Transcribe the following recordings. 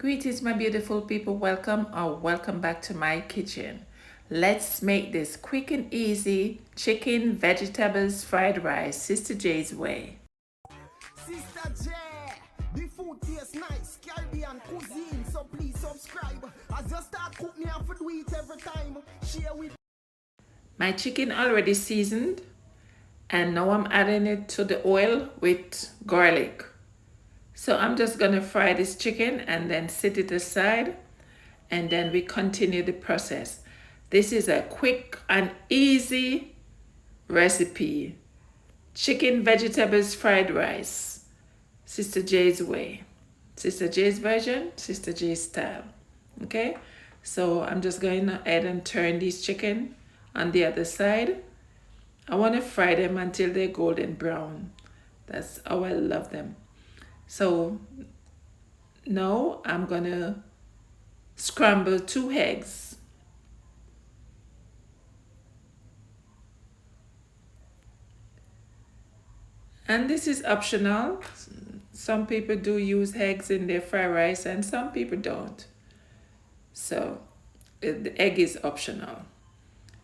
Greetings, my beautiful people. Welcome or welcome back to my kitchen. Let's make this quick and easy chicken, vegetables, fried rice, Sister J's way. Sista J, the food tastes nice, Caribbean cuisine, so please subscribe. As you start cook me, I have to do it every time. Share with My chicken already seasoned, and now I'm adding it to the oil with garlic. So I'm just gonna fry this chicken and then set it aside, and then we continue the process. This is a quick and easy recipe. Chicken, vegetables, fried rice. Sister J's way. Sister J's version, Sister J's style. Okay? So I'm just going ahead and turn this chicken on the other side. I want to fry them until they're golden brown. That's how I love them. So now I'm gonna scramble 2 eggs. And this is optional. Some people do use eggs in their fried rice and some people don't. So the egg is optional.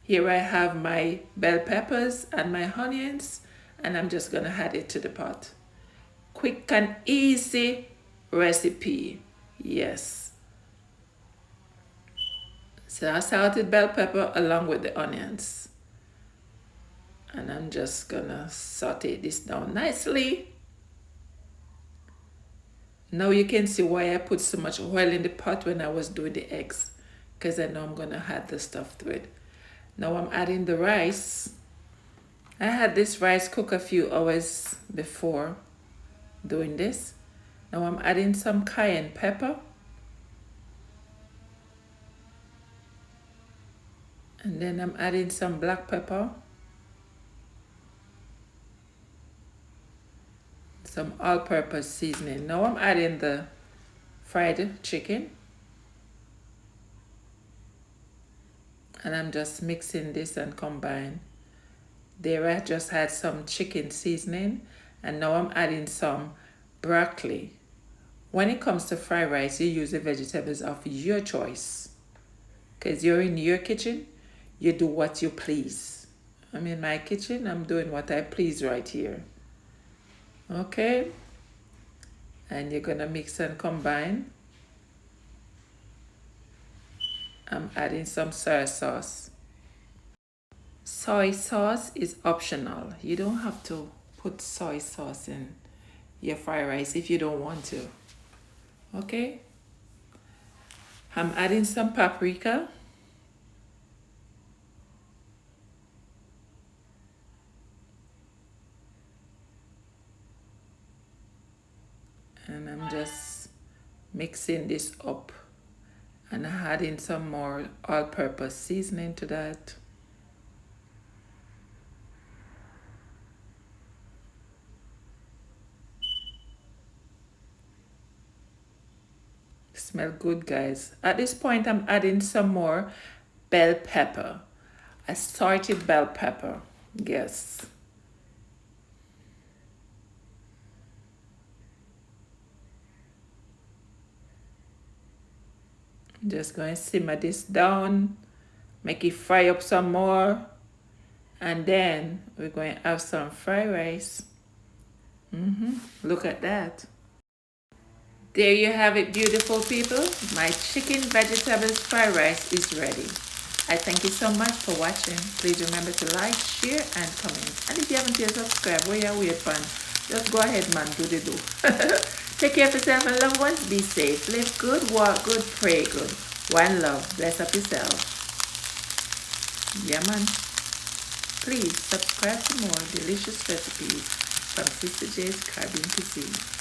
Here I have my bell peppers and my onions, and I'm just gonna add it to the pot. Quick and easy recipe, yes. So I salted bell pepper along with the onions. And I'm just gonna saute this down nicely. Now you can see why I put so much oil in the pot when I was doing the eggs, because I know I'm gonna add the stuff to it. Now I'm adding the rice. I had this rice cook a few hours before doing this. Now I'm adding some cayenne pepper. And then I'm adding some black pepper. Some all-purpose seasoning. Now I'm adding the fried chicken. And I'm just mixing this and combine. There I just had some chicken seasoning. And now I'm adding some broccoli. When it comes to fried rice, you use the vegetables of your choice. Because you're in your kitchen, you do what you please. I'm in my kitchen, I'm doing what I please right here. Okay? And you're gonna mix and combine. I'm adding some soy sauce. Soy sauce is optional. You don't have to put soy sauce in your fried rice if you don't want to. Okay? I'm adding some paprika. And I'm just mixing this up and adding some more all-purpose seasoning to that. Smell good, guys. At this point, I'm adding some more bell pepper. Assorted bell pepper. Yes. I'm just going to simmer this down, make it fry up some more, and then we're going to have some fried rice. Look at that. There you have it, beautiful people. My chicken vegetables fried rice is ready. I thank you so much for watching. Please remember to like, share, and comment. And if you haven't yet subscribed, where you wait for, just go ahead, man, do the do. Take care of yourself and loved ones. Be safe. Live good, walk good, pray good. One love. Bless up yourself. Yeah, man. Please subscribe to more delicious recipes from Sista J's Caribbean Cuisine.